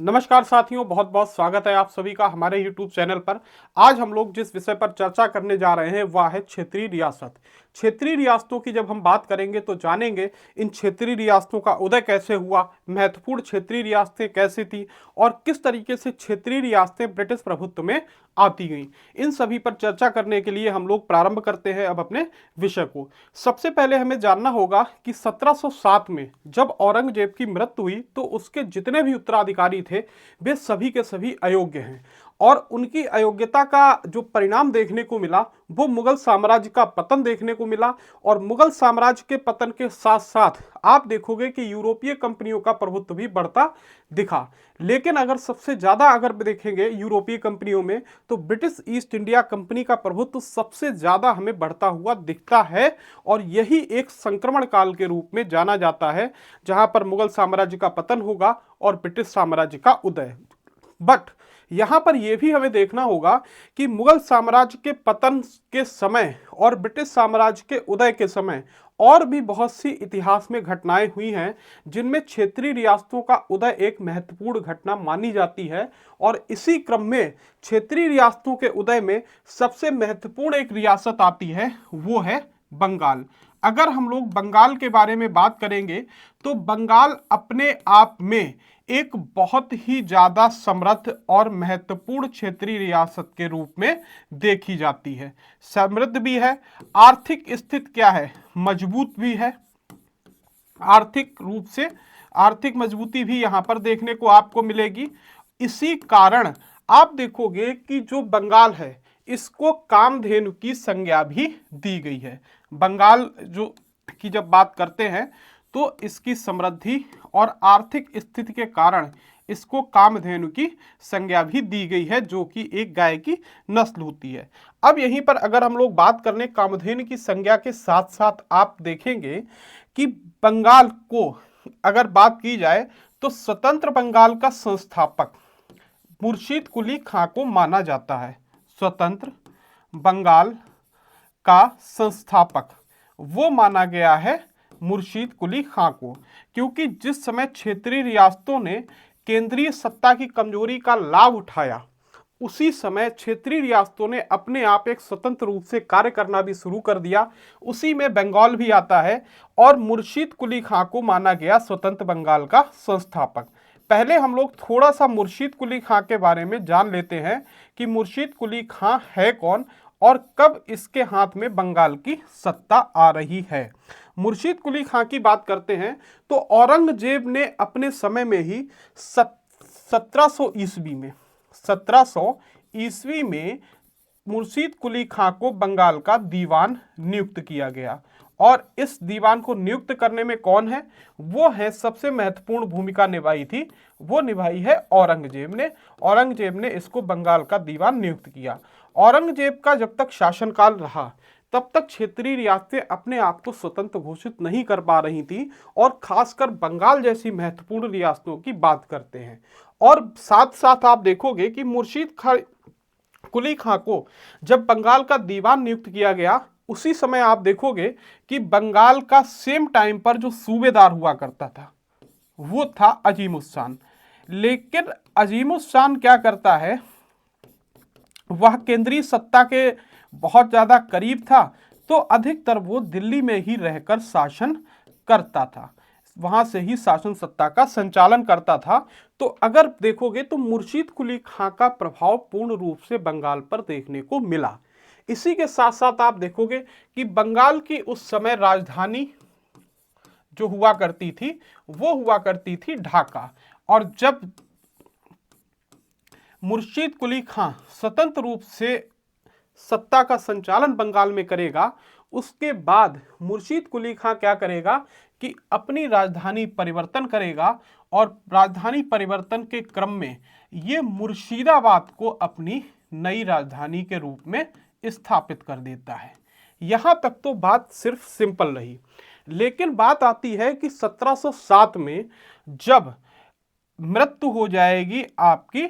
नमस्कार साथियों, बहुत बहुत स्वागत है आप सभी का हमारे YouTube चैनल पर। आज हम लोग जिस विषय पर चर्चा करने जा रहे हैं वह है क्षेत्रीय रियासत। क्षेत्रीय रियासतों की जब हम बात करेंगे तो जानेंगे इन क्षेत्रीय रियासतों का उदय कैसे हुआ, महत्वपूर्ण क्षेत्रीय रियासतें कैसी थी और किस तरीके से क्षेत्रीय रियासतें ब्रिटिश प्रभुत्व में आती गईं। इन सभी पर चर्चा करने के लिए हम लोग प्रारंभ करते हैं अब अपने विषय को। सबसे पहले हमें जानना होगा कि 1707 में जब औरंगजेब की मृत्यु हुई तो उसके जितने भी उत्तराधिकारी थे वे सभी के सभी अयोग्य हैं और उनकी अयोग्यता का जो परिणाम देखने को मिला वो मुगल साम्राज्य का पतन देखने को मिला। और मुगल साम्राज्य के पतन के साथ साथ आप देखोगे कि यूरोपीय कंपनियों का प्रभुत्व भी बढ़ता दिखा। लेकिन अगर सबसे ज्यादा अगर देखेंगे यूरोपीय कंपनियों में तो ब्रिटिश ईस्ट इंडिया कंपनी का प्रभुत्व सबसे ज्यादा हमें बढ़ता हुआ दिखता है और यही एक संक्रमण काल के रूप में जाना जाता है जहां पर मुगल साम्राज्य का पतन होगा और ब्रिटिश साम्राज्य का उदय। बट यहां पर यह भी हमें देखना होगा कि मुगल साम्राज्य के पतन के समय और ब्रिटिश साम्राज्य के उदय के समय और भी बहुत सी इतिहास में घटनाएं हुई हैं जिनमें क्षेत्रीय रियासतों का उदय एक महत्वपूर्ण घटना मानी जाती है। और इसी क्रम में क्षेत्रीय रियासतों के उदय में सबसे महत्वपूर्ण एक रियासत आती है, वो है बंगाल। अगर हम लोग बंगाल के बारे में बात करेंगे तो बंगाल अपने आप में एक बहुत ही ज्यादा समृद्ध और महत्वपूर्ण क्षेत्रीय रियासत के रूप में देखी जाती है। समृद्ध भी है, आर्थिक स्थिति क्या है, मजबूत भी है। आर्थिक रूप से आर्थिक मजबूती भी यहां पर देखने को आपको मिलेगी। इसी कारण आप देखोगे कि जो बंगाल है इसको कामधेनु की संज्ञा भी दी गई है। बंगाल जो की जब बात करते हैं तो इसकी समृद्धि और आर्थिक स्थिति के कारण इसको कामधेनु की संज्ञा भी दी गई है, जो कि एक गाय की नस्ल होती है। अब यहीं पर अगर हम लोग बात कर लें कामधेनु की संज्ञा के साथ साथ आप देखेंगे कि बंगाल को अगर बात की जाए तो स्वतंत्र बंगाल का संस्थापक मुर्शीद कुली खां को माना जाता है। स्वतंत्र बंगाल का संस्थापक वो माना गया है मुर्शीद कुली खां को, क्योंकि जिस समय क्षेत्रीय रियासतों ने केंद्रीय सत्ता की कमजोरी का लाभ उठाया उसी समय क्षेत्रीय रियासतों ने अपने आप एक स्वतंत्र रूप से कार्य करना भी शुरू कर दिया। उसी में बंगाल भी आता है और मुर्शीद कुली खां को माना गया स्वतंत्र बंगाल का संस्थापक। पहले हम लोग थोड़ा सा मुर्शीद कुली खां के बारे में जान लेते हैं कि मुर्शीद कुली खां है कौन और कब इसके हाथ में बंगाल की सत्ता आ रही है। मुर्शीद कुली खां की बात करते हैं तो औरंगजेब ने अपने समय में ही 1700 ईस्वी में मुर्शीद कुली खां को बंगाल का दीवान नियुक्त किया गया। और इस दीवान को नियुक्त करने में कौन है, वो है सबसे महत्वपूर्ण भूमिका निभाई थी, वो निभाई है औरंगजेब ने। औरंगजेब ने इसको बंगाल का दीवान नियुक्त किया। औरंगजेब का जब तक शासनकाल रहा तब तक क्षेत्रीय रियासतें अपने आप को स्वतंत्र घोषित नहीं कर पा रही थी और खासकर बंगाल जैसी महत्वपूर्ण रियासतों की बात करते हैं। और साथ साथ आप देखोगे कि मुर्शीद कुली खां को जब बंगाल का दीवान नियुक्त किया गया उसी समय आप देखोगे कि बंगाल का सेम टाइम पर जो सूबेदार हुआ करता था वो था अजीमुस्सान। लेकिन अजीमुस्सान क्या करता है, वह केंद्रीय सत्ता के बहुत ज्यादा करीब था तो अधिकतर वो दिल्ली में ही रहकर शासन करता था, वहां से ही शासन सत्ता का संचालन करता था। तो अगर देखोगे तो मुर्शीद कुली खां का प्रभाव पूर्ण रूप से बंगाल पर देखने को मिला। इसी के साथ साथ आप देखोगे कि बंगाल की उस समय राजधानी जो हुआ करती थी वो हुआ करती थी ढाका। और जब मुर्शीद कुली खां स्वतंत्र रूप से सत्ता का संचालन बंगाल में करेगा उसके बाद मुर्शीद कुली खां क्या करेगा कि अपनी राजधानी परिवर्तन करेगा और राजधानी परिवर्तन के क्रम में ये मुर्शिदाबाद को अपनी नई राजधानी के रूप में स्थापित कर देता है। यहां तक तो बात सिर्फ सिंपल रही, लेकिन बात आती है कि 1707 में जब मृत्यु हो जाएगी आपकी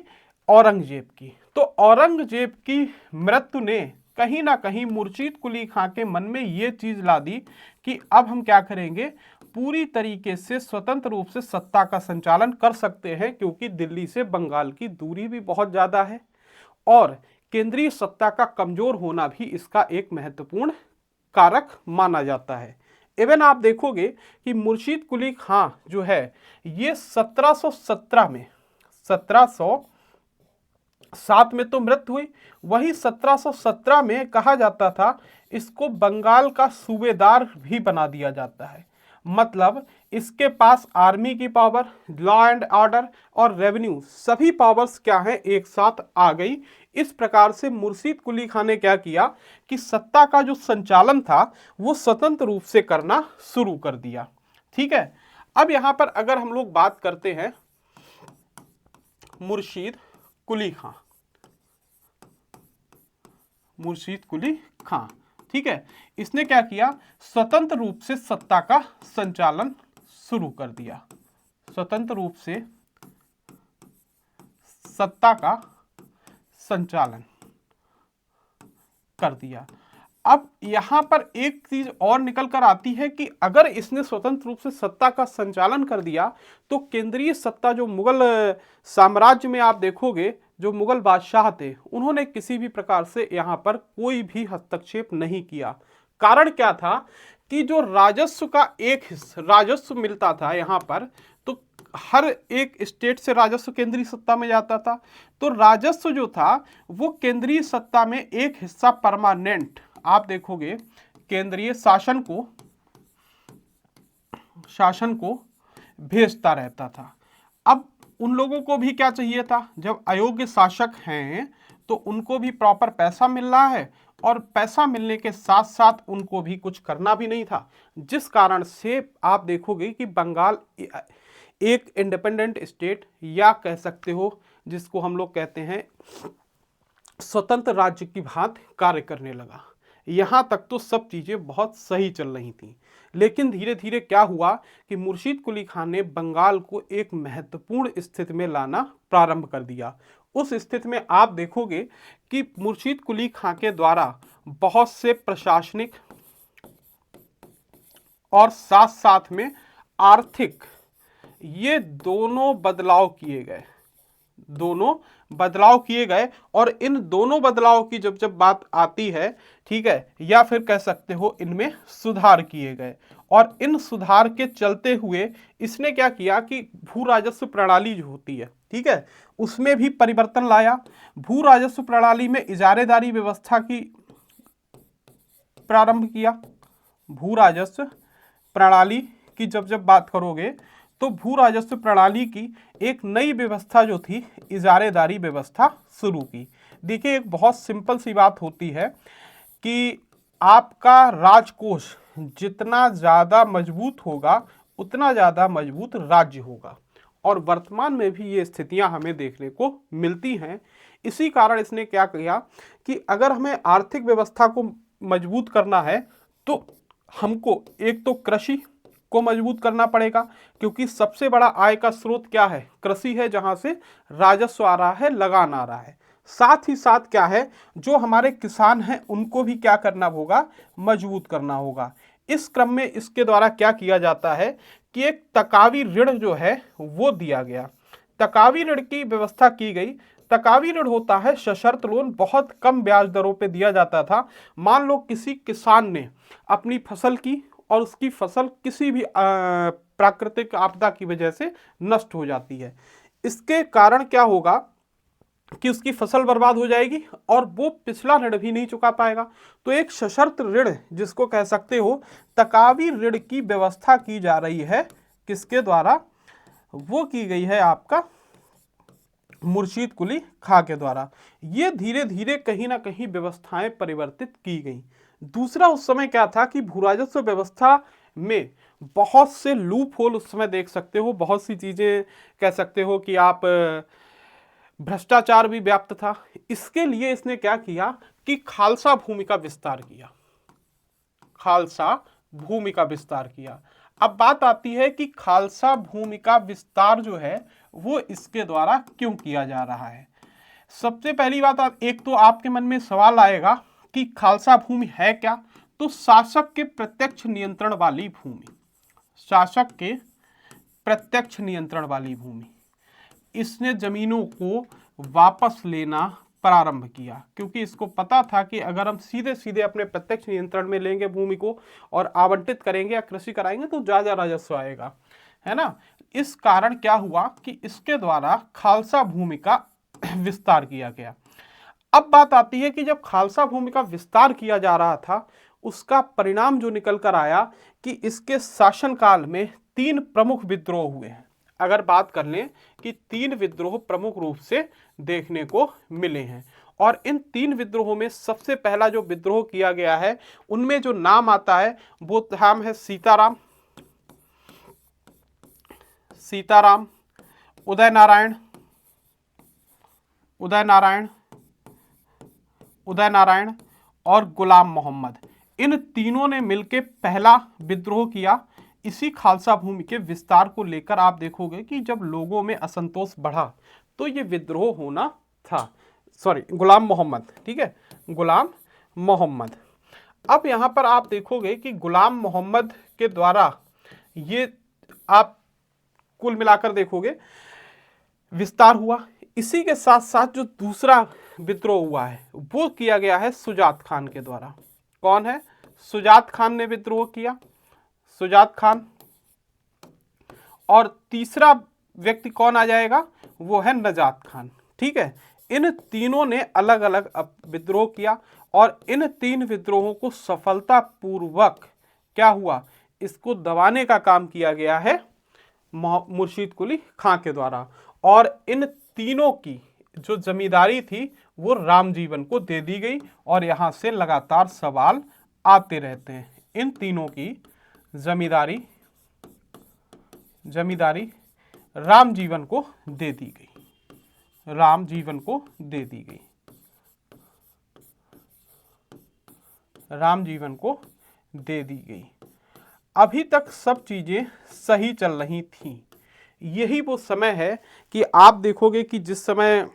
औरंगजेब की, तो औरंगजेब की मृत्यु ने कहीं ना कहीं मुर्शीद कुली खां के मन में ये चीज ला दी कि अब हम क्या करेंगे, पूरी तरीके से स्वतंत्र रूप से सत्ता का संचालन कर सकते हैं, क्योंकि दिल्ली से बंगाल की दूरी भी बहुत ज्यादा है और केंद्रीय सत्ता का कमजोर होना भी इसका एक महत्वपूर्ण कारक माना जाता है। इवन आप देखोगे कि मुर्शीद कुली खां जो है ये 1717 में 1707 में तो मृत्यु हुई, वही 1717 में कहा जाता था इसको बंगाल का सूबेदार भी बना दिया जाता है। मतलब इसके पास आर्मी की पावर, लॉ एंड ऑर्डर और रेवेन्यू सभी पावर्स क्या हैं एक साथ आ गई। इस प्रकार से मुर्शीद कुली खां ने क्या किया कि सत्ता का जो संचालन था वो स्वतंत्र रूप से करना शुरू कर दिया। ठीक है, अब यहां पर अगर हम लोग बात करते हैं मुर्शीद कुली खां, मुर्शीद कुली खां, ठीक है, इसने क्या किया, स्वतंत्र रूप से सत्ता का संचालन शुरू कर दिया, स्वतंत्र रूप से सत्ता का संचालन कर दिया। अब यहां पर एक चीज और निकल कर आती है कि अगर इसने स्वतंत्र रूप से सत्ता का संचालन कर दिया तो केंद्रीय सत्ता जो मुगल साम्राज्य में आप देखोगे जो मुगल बादशाह थे उन्होंने किसी भी प्रकार से यहां पर कोई भी हस्तक्षेप नहीं किया। कारण क्या था कि जो राजस्व का एक हिस्सा राजस्व मिलता था यहां पर, तो हर एक स्टेट से राजस्व केंद्रीय सत्ता में जाता था, तो राजस्व जो था वो केंद्रीय सत्ता में एक हिस्सा परमानेंट आप देखोगे केंद्रीय शासन को भेजता रहता था। अब उन लोगों को भी क्या चाहिए था, जब अयोग्य शासक हैं तो उनको भी प्रॉपर पैसा मिल रहा है और पैसा मिलने के साथ साथ उनको भी कुछ करना भी नहीं था, जिस कारण से आप देखोगे कि बंगाल एक इंडिपेंडेंट स्टेट या कह सकते हो जिसको हम लोग कहते हैं स्वतंत्र राज्य की भांति कार्य करने लगा। यहां तक तो सब चीजें बहुत सही चल रही थी, लेकिन धीरे धीरे क्या हुआ कि मुर्शीद कुली खां ने बंगाल को एक महत्वपूर्ण स्थिति में लाना प्रारंभ कर दिया। उस स्थिति में आप देखोगे कि मुर्शीद कुली खां के द्वारा बहुत से प्रशासनिक और साथ साथ में आर्थिक ये दोनों बदलाव किए गए और इन दोनों बदलाव की जब बात आती है, ठीक है, या फिर कह सकते हो इनमें सुधार किए गए और इन सुधार के चलते हुए इसने क्या किया कि भू राजस्व प्रणाली जो होती है, ठीक है, उसमें भी परिवर्तन लाया। भू राजस्व प्रणाली में इजारेदारी व्यवस्था की प्रारंभ किया। भू राजस्व प्रणाली की जब बात करोगे तो भू राजस्व प्रणाली की एक नई व्यवस्था जो थी इजारेदारी व्यवस्था शुरू की। देखिए एक बहुत सिंपल सी बात होती है कि आपका राजकोष जितना ज़्यादा मजबूत होगा उतना ज़्यादा मजबूत राज्य होगा और वर्तमान में भी ये स्थितियां हमें देखने को मिलती हैं। इसी कारण इसने क्या किया कि अगर हमें आर्थिक व्यवस्था को मजबूत करना है तो हमको एक तो कृषि को मजबूत करना पड़ेगा, क्योंकि सबसे बड़ा आय का स्रोत क्या है, कृषि है, जहां से राजस्व आ रहा है, लगान आ रहा है। साथ ही साथ क्या है, जो हमारे किसान हैं उनको भी क्या करना होगा, मजबूत करना होगा। इस क्रम में इसके द्वारा क्या किया जाता है कि एक तकावी ऋण जो है वो दिया गया, तकावी ऋण की व्यवस्था की गई। तकावी ऋण होता है सशर्त लोन, बहुत कम ब्याज दरों पे दिया जाता था। मान लो किसी किसान ने अपनी फसल की और उसकी फसल किसी भी प्राकृतिक आपदा की वजह से नष्ट हो जाती है, इसके कारण क्या होगा कि उसकी फसल बर्बाद हो जाएगी और वो पिछला ऋण भी नहीं चुका पाएगा। तो एक सशर्त ऋण जिसको कह सकते हो तकावी ऋण की व्यवस्था की जा रही है, किसके द्वारा, वो की गई है आपका मुर्शीद कुली खां के द्वारा। ये धीरे धीरे कहीं ना कहीं व्यवस्थाएं परिवर्तित की गई। दूसरा उस समय क्या था कि भू राजस्व व्यवस्था में बहुत से लूप होल उस समय देख सकते हो, बहुत सी चीजें कह सकते हो कि आप भ्रष्टाचार भी व्याप्त था। इसके लिए इसने क्या किया कि खालसा भूमि का विस्तार किया, खालसा भूमि का विस्तार किया। अब बात आती है कि खालसा भूमि का विस्तार जो है वो इसके द्वारा क्यों किया जा रहा है। सबसे पहली बात, एक तो आपके मन में सवाल आएगा कि खालसा भूमि है क्या, तो शासक के प्रत्यक्ष नियंत्रण वाली भूमि, शासक के प्रत्यक्ष नियंत्रण वाली भूमि। इसने जमीनों को वापस लेना प्रारंभ किया, क्योंकि इसको पता था कि अगर हम सीधे सीधे अपने प्रत्यक्ष नियंत्रण में लेंगे भूमि को और आवंटित करेंगे या कृषि कराएंगे तो ज्यादा राजस्व आएगा, है ना। इस कारण क्या हुआ कि इसके द्वारा खालसा भूमि का विस्तार किया गया। अब बात आती है कि जब खालसा भूमि का विस्तार किया जा रहा था, उसका परिणाम जो निकल कर आया कि इसके शासनकाल में 3 प्रमुख विद्रोह हुए हैं। अगर बात कर लें कि 3 विद्रोह प्रमुख रूप से देखने को मिले हैं, और इन 3 विद्रोहों में सबसे पहला जो विद्रोह किया गया है उनमें जो नाम आता है वो नाम है सीताराम, उदय नारायण और गुलाम मोहम्मद। इन तीनों ने मिलकर पहला विद्रोह किया। इसी खालसा भूमि के विस्तार को लेकर आप देखोगे कि जब लोगों में असंतोष बढ़ा तो ये विद्रोह होना था। गुलाम मोहम्मद, ठीक है, गुलाम मोहम्मद। अब यहां पर आप देखोगे कि गुलाम मोहम्मद के द्वारा ये आप कुल मिलाकर देखोगे विस्तार हुआ। इसी के साथ साथ जो दूसरा विद्रोह हुआ है वो किया गया है सुजात खान के द्वारा। कौन है? सुजात खान ने विद्रोह किया, सुजात खान। और तीसरा व्यक्ति कौन आ जाएगा? वो है नजात खान, ठीक है। इन तीनों ने अलग अलग विद्रोह किया और इन 3 विद्रोहों को सफलतापूर्वक क्या हुआ, इसको दबाने का काम किया गया है मुर्शीद कुली खां के द्वारा। और इन तीनों की जो जमींदारी थी वो रामजीवन को दे दी गई, और यहां से लगातार सवाल आते रहते हैं। इन तीनों की जमींदारी रामजीवन को दे दी गई, रामजीवन को दे दी गई, रामजीवन को दे दी गई। अभी तक सब चीजें सही चल रही थी। यही वो समय है कि आप देखोगे कि जिस समय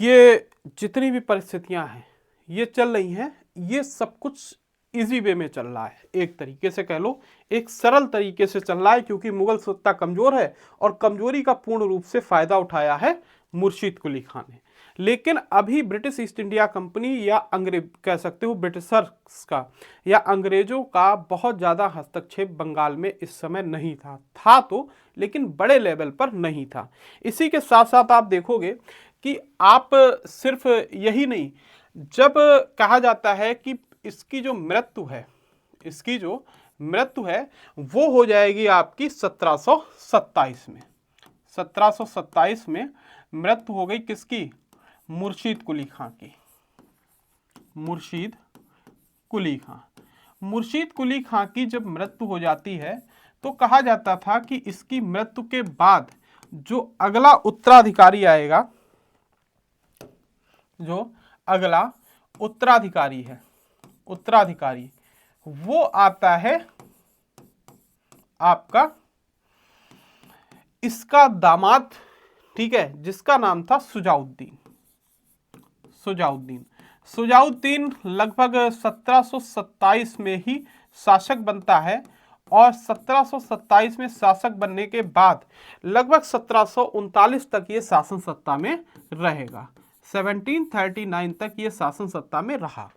ये जितनी भी परिस्थितियां हैं ये चल रही हैं, ये सब कुछ इजी वे में चल रहा है, एक तरीके से कह लो एक सरल तरीके से चल रहा है, क्योंकि मुगल सत्ता कमजोर है और कमजोरी का पूर्ण रूप से फायदा उठाया है मुर्शीद कुली खान ने। लेकिन अभी ब्रिटिश ईस्ट इंडिया कंपनी या अंग्रेज कह सकते हो ब्रिटिशर्स का या अंग्रेजों का बहुत ज़्यादा हस्तक्षेप बंगाल में इस समय नहीं था तो, लेकिन बड़े लेवल पर नहीं था। इसी के साथ साथ आप देखोगे कि आप सिर्फ यही नहीं, जब कहा जाता है कि इसकी जो मृत्यु है वो हो जाएगी आपकी 1727 में। 1727 में मृत्यु हो गई किसकी? मुर्शीद कुली खां की। मुर्शीद कुली खां की जब मृत्यु हो जाती है तो कहा जाता था कि इसकी मृत्यु के बाद जो अगला उत्तराधिकारी आएगा, जो अगला उत्तराधिकारी वो आता है आपका इसका दामाद, ठीक है, जिसका नाम था सुजाउद्दीन लगभग 1727 में ही शासक बनता है, और 1727 में शासक बनने के बाद लगभग 1739 तक ये शासन सत्ता में रहेगा। 1739 तक ये शासन सत्ता में रहा।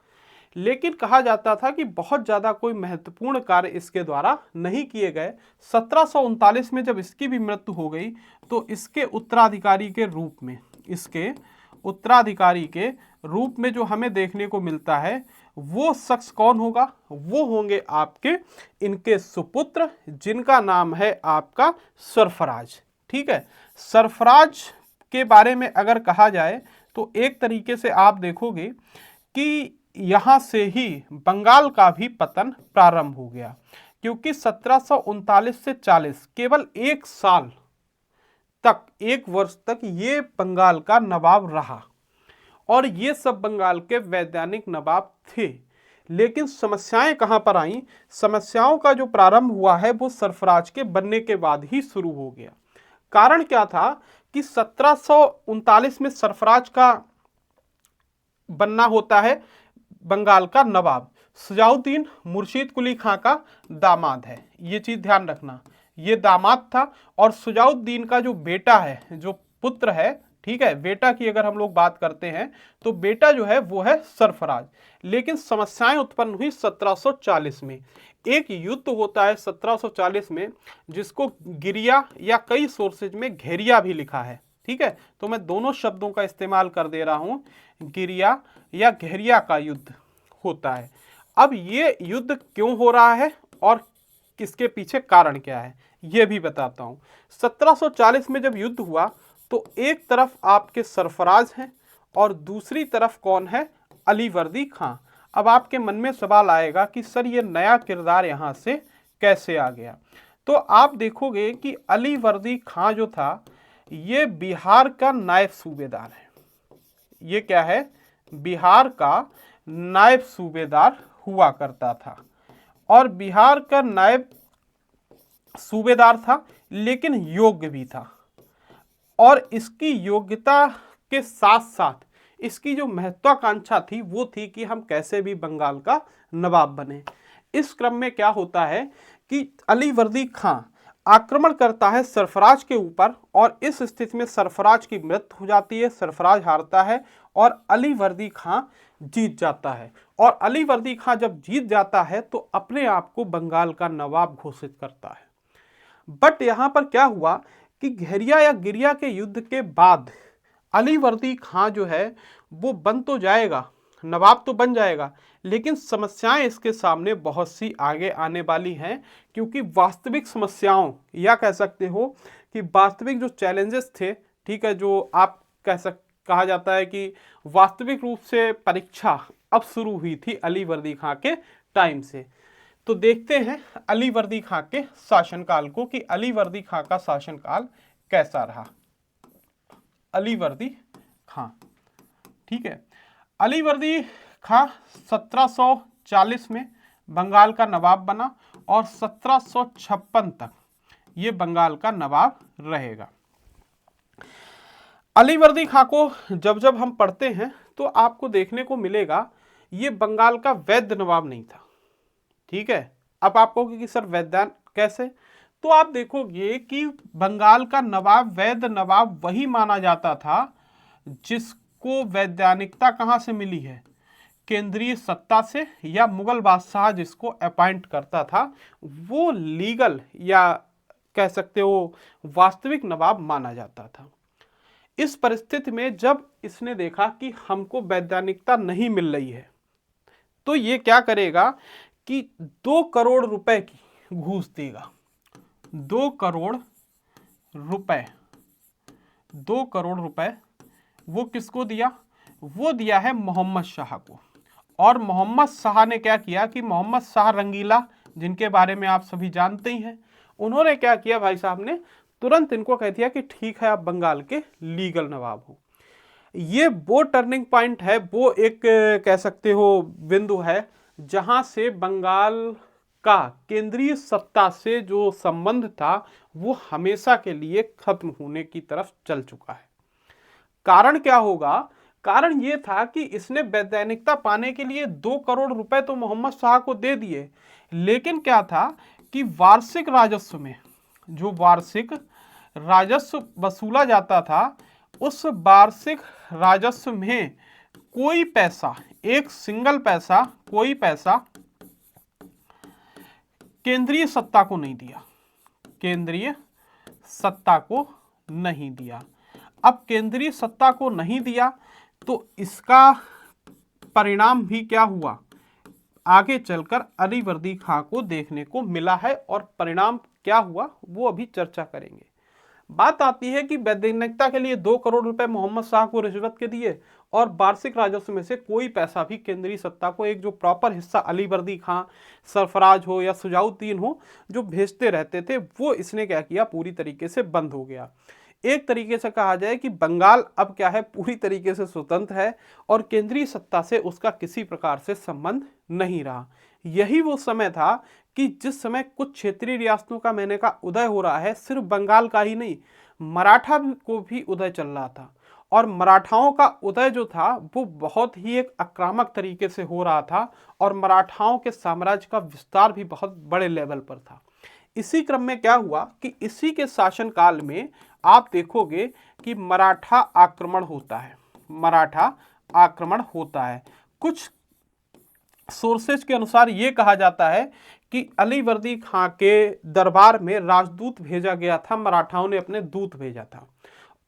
लेकिन कहा जाता था कि बहुत ज़्यादा कोई महत्वपूर्ण कार्य इसके द्वारा नहीं किए गए। 1739 में जब इसकी भी मृत्यु हो गई तो इसके उत्तराधिकारी के रूप में जो हमें देखने को मिलता है वो शख्स कौन होगा? वो होंगे आपके इनके सुपुत्र, जिनका नाम है आपका सरफराज, ठीक है। सरफराज के बारे में अगर कहा जाए तो एक तरीके से आप देखोगे कि यहां से ही बंगाल का भी पतन प्रारंभ हो गया, क्योंकि 1739 से 40 केवल 1 वर्ष तक ये बंगाल का नवाब रहा, और ये सब बंगाल के वैधानिक नवाब थे। लेकिन समस्याएं कहां पर आई? समस्याओं का जो प्रारंभ हुआ है वो सरफराज के बनने के बाद ही शुरू हो गया। कारण क्या था कि 1739 में सरफराज का बनना होता है बंगाल का नवाब, सुजाउद्दीन मुर्शीद कुली खां का दामाद है, ये चीज ध्यान रखना, ये दामाद था। और सुजाउद्दीन का जो बेटा है, जो पुत्र है, ठीक है, बेटा की अगर हम लोग बात करते हैं तो बेटा जो है वो है सरफराज। लेकिन समस्याएं उत्पन्न हुई 1740 में। एक युद्ध होता है 1740 में जिसको गिरिया या कई सोर्सेज में घेरिया भी लिखा है, ठीक है, तो मैं दोनों शब्दों का इस्तेमाल कर दे रहा हूं, गिरिया या घेरिया का युद्ध होता है। अब ये युद्ध क्यों हो रहा है और किसके पीछे कारण क्या है ये भी बताता हूं। 1740 में जब युद्ध हुआ तो एक तरफ आपके सरफराज हैं और दूसरी तरफ कौन है, अलीवर्दी खां। अब आपके मन में सवाल आएगा कि सर ये नया किरदार यहां से कैसे आ गया। तो आप देखोगे कि अलीवर्दी खां जो था ये बिहार का नायब सूबेदार है। ये क्या है, बिहार का नायब सूबेदार हुआ करता था। और बिहार का नायब सूबेदार था लेकिन योग्य भी था। और इसकी योग्यता के साथ साथ इसकी जो महत्वाकांक्षा थी वो थी कि हम कैसे भी बंगाल का नवाब बने। इस क्रम में क्या होता है कि अलीवर्दी खां आक्रमण करता है सरफराज के ऊपर और इस स्थिति में सरफराज की मृत्यु हो जाती है, सरफराज हारता है और अलीवर्दी खां जीत जाता है। और अलीवर्दी खां जब जीत जाता है तो अपने आप को बंगाल का नवाब घोषित करता है। बट यहां पर क्या हुआ कि घेरिया या गिरिया के युद्ध के बाद अलीवर्दी खां जो है वो बन तो जाएगा, नवाब तो बन जाएगा, लेकिन समस्याएं इसके सामने बहुत सी आगे आने वाली हैं। क्योंकि वास्तविक समस्याओं या कह सकते हो कि वास्तविक जो चैलेंजेस थे, ठीक है, जो आप कहा जाता है कि वास्तविक रूप से परीक्षा अब शुरू हुई थी अलीवर्दी खां के टाइम से। तो देखते हैं अलीवर्दी खां के शासनकाल को कि अलीवर्दी खां का शासनकाल कैसा रहा। अलीवर्दी खां, ठीक है, अलीवर्दी खां 1740 में बंगाल का नवाब बना और 1756 तक ये बंगाल का नवाब रहेगा। अलीवर्दी खां को जब जब हम पढ़ते हैं तो आपको देखने को मिलेगा ये बंगाल का वैद्य नवाब नहीं था, ठीक है। अब आप कहोगे कि सर वैद्यान कैसे, तो आप देखोगे कि बंगाल का नवाब वैद्य नवाब वही माना जाता था जिसको वैधानिकता कहां से मिली है, केंद्रीय सत्ता से, या मुगल बादशाह जिसको अपॉइंट करता था वो लीगल या कह सकते हो वास्तविक नवाब माना जाता था। इस परिस्थिति में जब इसने देखा कि हमको वैधानिकता नहीं मिल रही है तो ये क्या करेगा कि 2 करोड़ रुपए की घूस देगा। 2 करोड़ रुपए, 2 करोड़ रुपए वो किसको दिया, वो दिया है मोहम्मद शाह को। और मोहम्मद शाह ने क्या किया कि मोहम्मद शाह रंगीला जिनके बारे में आप सभी जानते ही हैं, उन्होंने क्या किया, भाई साहब ने तुरंत इनको कह दिया कि ठीक है आप बंगाल के लीगल नवाब हो। ये वो टर्निंग पॉइंट है, वो एक कह सकते हो बिंदु है जहां से बंगाल का केंद्रीय सत्ता से जो संबंध था वो हमेशा के लिए खत्म होने की तरफ चल चुका है। कारण क्या होगा, कारण ये था कि इसने वैधानिकता पाने के लिए 2 करोड़ रुपए तो मोहम्मद शाह को दे दिए, लेकिन क्या था कि वार्षिक राजस्व में जो वार्षिक राजस्व वसूला जाता था उस वार्षिक राजस्व में कोई पैसा, एक सिंगल पैसा, कोई पैसा केंद्रीय सत्ता को नहीं दिया, केंद्रीय सत्ता को नहीं दिया। अब केंद्रीय सत्ता को नहीं दिया तो इसका परिणाम भी क्या हुआ, आगे चलकर अलीवर्दी खां को देखने को मिला है। और परिणाम क्या हुआ वो अभी चर्चा करेंगे। बात आती है कि वैधानिकता के लिए 2 करोड़ रुपए मोहम्मद शाह को रिश्वत के दिए और वार्षिक राजस्व में से कोई पैसा भी केंद्रीय सत्ता को, एक जो प्रॉपर हिस्सा अलीवर्दी खां, सरफराज हो या सुजाउद्दीन हो जो भेजते रहते थे, वो इसने क्या किया, पूरी तरीके से बंद हो गया। एक तरीके से कहा जाए कि बंगाल अब क्या है, पूरी तरीके से स्वतंत्र है और केंद्रीय सत्ता से उसका किसी प्रकार से संबंध नहीं रहा। यही वो समय था कि जिस समय कुछ क्षेत्रीय रियासतों का मैंने कहा उदय हो रहा है, सिर्फ बंगाल का ही नहीं, मराठा को भी उदय चल रहा था। और मराठाओं का उदय जो था वो बहुत ही एक आक्रामक तरीके से हो रहा था और मराठाओं के साम्राज्य का विस्तार भी बहुत बड़े लेवल पर था। इसी क्रम में क्या हुआ कि इसी के शासनकाल में आप देखोगे कि मराठा आक्रमण होता है। मराठा आक्रमण होता है। कुछ सोर्सेज के अनुसार यह कहा जाता है कि अलीवर्दी खां के दरबार में राजदूत भेजा गया था, मराठाओं ने अपने दूत भेजा था,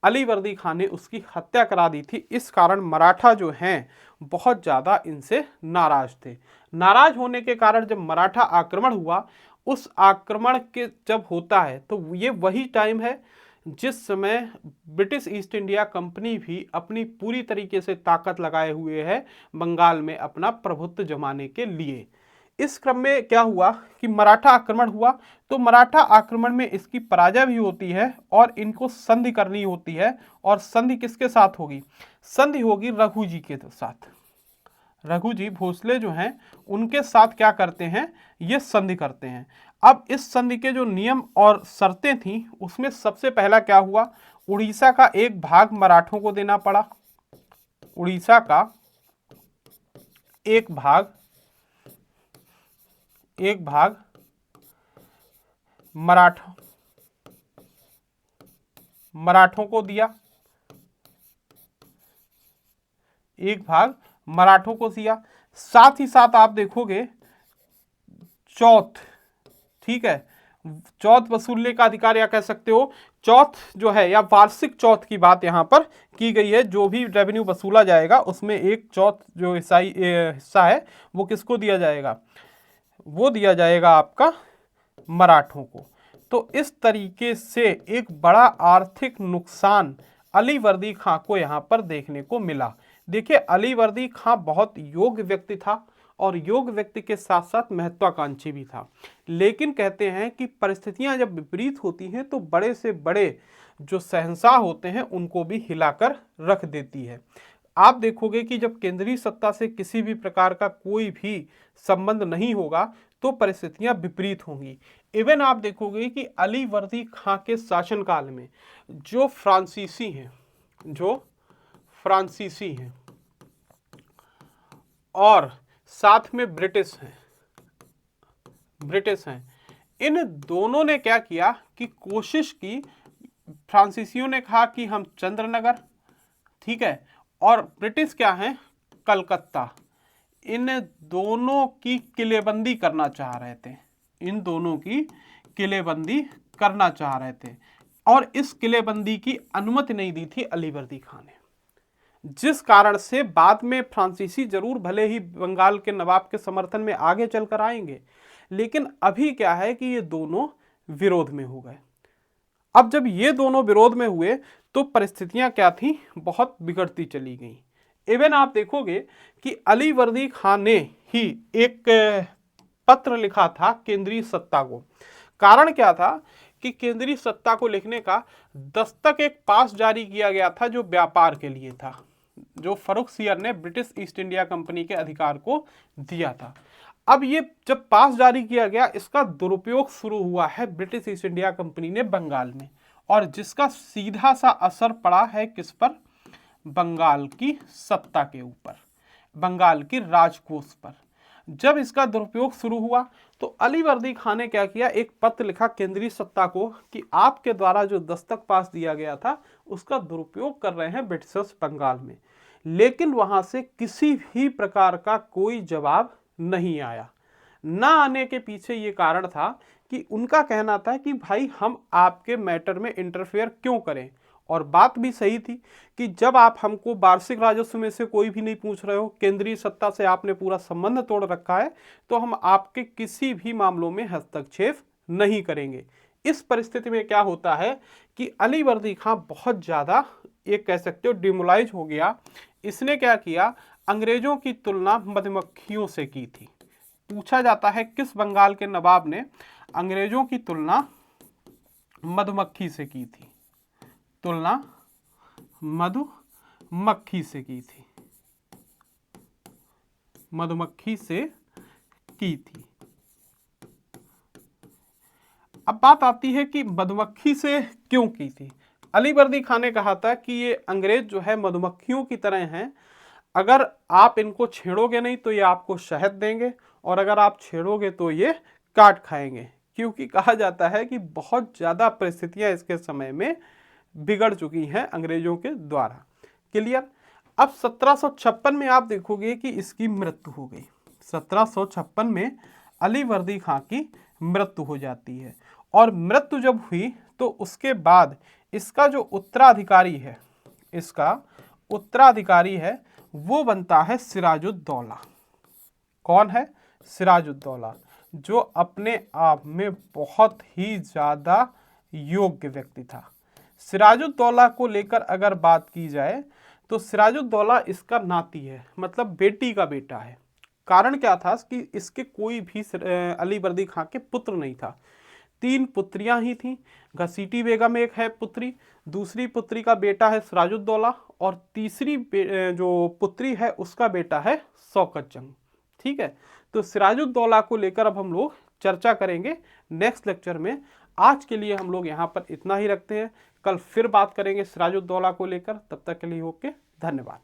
अलीवर्दी खान ने उसकी हत्या करा दी थी। इस कारण मराठा जो हैं बहुत ज़्यादा इनसे नाराज थे। नाराज होने के कारण जब मराठा आक्रमण हुआ, उस आक्रमण के जब होता है तो ये वही टाइम है जिस समय ब्रिटिश ईस्ट इंडिया कंपनी भी अपनी पूरी तरीके से ताकत लगाए हुए है बंगाल में अपना प्रभुत्व जमाने के लिए। इस क्रम में क्या हुआ कि मराठा आक्रमण हुआ, तो मराठा आक्रमण में इसकी पराजय भी होती है और इनको संधि करनी होती है। और संधि किसके साथ होगी? संधि होगी रघु जी के साथ। रघु जी भोसले जो हैं उनके साथ क्या करते हैं, ये संधि करते हैं। अब इस संधि के जो नियम और शर्तें थी उसमें सबसे पहला क्या हुआ, उड़ीसा का एक भाग मराठों को देना पड़ा। उड़ीसा का एक भाग मराठों को दिया, एक भाग मराठों को दिया। साथ ही साथ आप देखोगे चौथ, ठीक है, चौथ वसूलने का अधिकार या कह सकते हो चौथ जो है या वार्षिक चौथ की बात यहां पर की गई है। जो भी रेवेन्यू वसूला जाएगा उसमें एक चौथ जो हिस्सा है वो किसको दिया जाएगा? वो दिया जाएगा आपका मराठों को। तो इस तरीके से एक बड़ा आर्थिक नुकसान अलीवर्दी खां को यहां पर देखने को मिला। देखिए, अलीवर्दी खां बहुत योग्य व्यक्ति था और योग्य व्यक्ति के साथ साथ महत्वाकांक्षी भी था। लेकिन कहते हैं कि परिस्थितियां जब विपरीत होती हैं तो बड़े से बड़े जो शहंशाह होते हैं उनको भी हिलाकर रख देती है। आप देखोगे कि जब केंद्रीय सत्ता से किसी भी प्रकार का कोई भी संबंध नहीं होगा तो परिस्थितियां विपरीत होंगी। इवन आप देखोगे कि अलीवर्दी खां के शासनकाल में जो फ्रांसीसी हैं और साथ में ब्रिटिश हैं, इन दोनों ने क्या किया कि कोशिश की। फ्रांसीसियों ने कहा कि हम चंद्रनगर, ठीक है, और ब्रिटिश क्या है, कलकत्ता। इन दोनों की किलेबंदी करना चाह रहे थे, इन दोनों की किलेबंदी करना चाह रहे थे और इस किलेबंदी की अनुमति नहीं दी थी अलीवर्दी खान ने। जिस कारण से बाद में फ्रांसीसी जरूर भले ही बंगाल के नवाब के समर्थन में आगे चलकर आएंगे, लेकिन अभी क्या है कि ये दोनों विरोध में हो गए। अब जब ये दोनों विरोध में हुए तो परिस्थितियां क्या थी, बहुत बिगड़ती चली गई। इवन आप देखोगे कि अलीवर्दी खान ने ही एक पत्र लिखा था केंद्रीय सत्ता को। कारण क्या था कि केंद्रीय सत्ता को लिखने का दस्तक एक पास जारी किया गया था जो व्यापार के लिए था, जो फर्रुखसियर ने ब्रिटिश ईस्ट इंडिया कंपनी के अधिकार को दिया था। अब ये जब पास जारी किया गया, इसका दुरुपयोग शुरू हुआ है ब्रिटिश ईस्ट इंडिया कंपनी ने बंगाल में, और जिसका सीधा सा असर पड़ा है किस पर? बंगाल की सत्ता के ऊपर, बंगाल की राजकोष पर। जब इसका दुरुपयोग शुरू हुआ तो अलीवर्दी खान ने क्या किया, एक पत्र लिखा केंद्रीय सत्ता को कि आपके द्वारा जो दस्तक पास दिया गया था उसका दुरुपयोग कर रहे हैं ब्रिटिशर्स बंगाल में। लेकिन वहां से किसी भी प्रकार का कोई जवाब नहीं आया। ना आने के पीछे ये कारण था कि उनका कहना था कि भाई हम आपके मैटर में इंटरफेयर क्यों करें। और बात भी सही थी कि जब आप हमको वार्षिक राजस्व में से कोई भी नहीं पूछ रहे हो, केंद्रीय सत्ता से आपने पूरा संबंध तोड़ रखा है, तो हम आपके किसी भी मामलों में हस्तक्षेप नहीं करेंगे। इस परिस्थिति में क्या होता है कि अलीवर्दी खां बहुत ज़्यादा, एक कह सकते हो, डिमोलाइज हो गया। इसने क्या किया, अंग्रेजों की तुलना मधुमक्खियों से की थी। पूछा जाता है किस बंगाल के नवाब ने अंग्रेजों की तुलना मधुमक्खी से की थी? तुलना मधुमक्खी से की थी, मधुमक्खी से की थी। अब बात आती है कि मधुमक्खी से क्यों की थी? अलीवर्दी खान ने कहा था कि ये अंग्रेज जो है मधुमक्खियों की तरह हैं, अगर आप इनको छेड़ोगे नहीं तो ये आपको शहद देंगे, और अगर आप छेड़ोगे तो ये काट खाएंगे। क्योंकि कहा जाता है कि बहुत ज़्यादा परिस्थितियां इसके समय में बिगड़ चुकी हैं अंग्रेजों के द्वारा। क्लियर। अब 1756 में आप देखोगे कि इसकी मृत्यु हो गई। 1756 में अलीवर्दी खां की मृत्यु हो जाती है, और मृत्यु जब हुई तो उसके बाद इसका जो उत्तराधिकारी है, इसका उत्तराधिकारी है वो बनता है सिराजुद्दौला। कौन है? सिराजुद्दौला, जो अपने आप में बहुत ही ज़्यादा योग्य व्यक्ति था। सिराजुद्दौला को लेकर अगर बात की जाए तो सिराजुद्दौला इसका नाती है, मतलब बेटी का बेटा है। कारण क्या था कि इसके कोई भी अलीवर्दी खां के पुत्र नहीं था। 3 पुत्रियां ही थीं। घसीटी बेगम एक है पुत्री, दूसरी पुत्री का बेटा है सिराजुद्दौला, और तीसरी जो पुत्री है उसका बेटा है शौकत जंग। ठीक है, तो सिराजुद्दौला को लेकर अब हम लोग चर्चा करेंगे नेक्स्ट लेक्चर में। आज के लिए हम लोग यहाँ पर इतना ही रखते हैं, कल फिर बात करेंगे सिराजुद्दौला को लेकर। तब तक के लिए ओके, धन्यवाद।